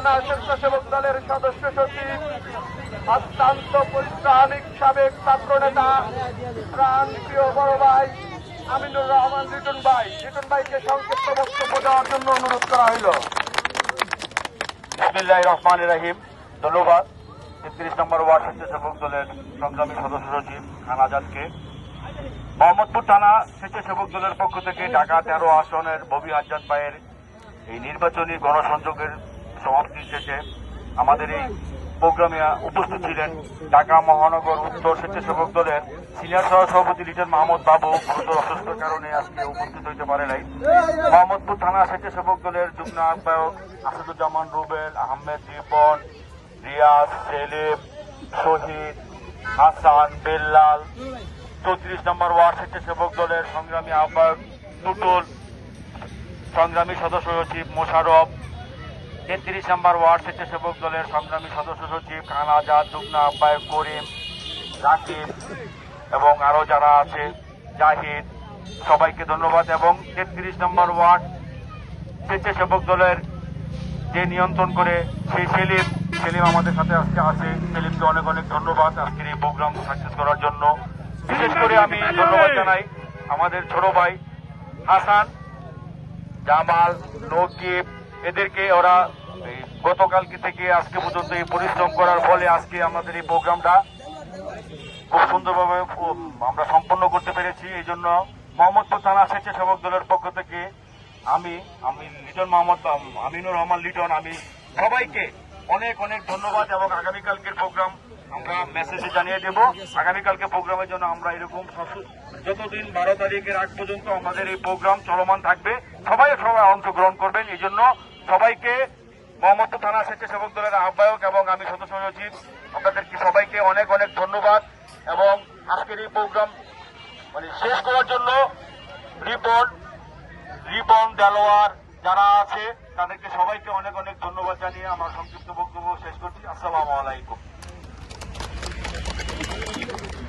থানা স্বেচ্ছাসেবক দলের সদস্য সচিব, অত্যন্ত পরিশ্রমিক সাবেক ছাত্র নেতা, প্রাণ প্রিয় বড় ভাই আমিনুর রহমান লিটন ভাইকে সংক্ষিপ্ত বক্তব্য দেওয়ার জন্য অনুরোধ করা হইল। বিসমিল্লাহির রহমানির রহিম। ধন্যবাদ ৩৩ নম্বর ওয়ার্ড স্বেচ্ছাসেবক দলের সংগ্রামী সদস্য সচিব খান আজাদকে। মোহাম্মদপুর থানা স্বেচ্ছাসেবক দলের পক্ষ থেকে ঢাকা ১৩ আসনের ববি আজাদ ভাইয়ের এই নির্বাচনী গণসংযোগের সমাপ্তি শেষে আমাদের এই প্রোগ্রামে উপস্থিত ছিলেন ঢাকা মহানগর উত্তর স্বেচ্ছাসেবক দলের সিনিয়র সহসভাপতি লিটন মাহমুদ বাবু। গুরুতর অসুস্থতার কারণে আজকে উপস্থিত হইতে পারে নাই। মোহাম্মদপুর থানা স্বেচ্ছাসেবক দলের যুগ্ম আহ্বায়ক আসাদুজ্জামান রুবেল, আহমেদ রিপন, রিয়াজ, সেলিম, শহীদ, হাসান, বেল্লাল, ৩৪ নম্বর ওয়ার্ড স্বেচ্ছাসেবক দলের সংগ্রামী আহ্বায়ক টুটুল, সংগ্রামী সদস্য সচিব মোশারফ, ৩৩ নম্বর ওয়ার্ড স্বেচ্ছাসেবক দলের সংগ্রামী সদস্য সচিব খান আজাদ, যুগ্ম আহ্বায়ক করিম, রাকিব এবং আরো যারা আছে জাহিদ, সবাইকে ধন্যবাদ। এবং ৩৩ নম্বর ওয়ার্ড স্বেচ্ছাসেবক দলের যে নিয়ন্ত্রণ করে সেই সেলিম আমাদের সাথে আজকে আছে। সেলিমকে অনেক অনেক ধন্যবাদ আজকের এই প্রোগ্রাম সাকসেস করার জন্য। বিশেষ করে আমি ধন্যবাদ জানাই আমাদের ছোট ভাই হাসান, জামাল, নকিব, এদেরকে ওরা গতকালকে থেকে আজকে পর্যন্ত এই পরিশ্রম করার ফলে আজকে আমাদের এই প্রোগ্রামটা খুব সুন্দরভাবে আমরা সম্পন্ন করতে পেরেছি। এই জন্য মোহাম্মদপুর থানা স্বেচ্ছাসেবক দলের পক্ষ থেকে আমি লিটন আমিনুর রহমান লিটন, আমি সবাইকে অনেক অনেক ধন্যবাদ। এবং আগামীকালকের প্রোগ্রাম আমরা মেসেজে জানিয়ে দেব। আগামীকালকে প্রোগ্রামের জন্য আমরা এরকম যতদিন ১২ তারিখের আগ পর্যন্ত আমাদের এই প্রোগ্রাম চলমান থাকবে, সবাই অংশগ্রহণ করবেন। এই জন্য সবাইকে মোহাম্মদপুর থানা স্বেচ্ছাসেবক দলের আহ্বায়ক এবং আমি সদস্য সচিব আপনাদেরকে সবাইকে অনেক অনেক ধন্যবাদ। এবং আজকের এই প্রোগ্রাম শেষ করার জন্য রিপন দেলোয়ার যারা আছে তাদেরকে সবাইকে অনেক অনেক ধন্যবাদ জানিয়ে আমার সংক্ষিপ্ত বক্তব্য শেষ করছি। আসসালামু আলাইকুম।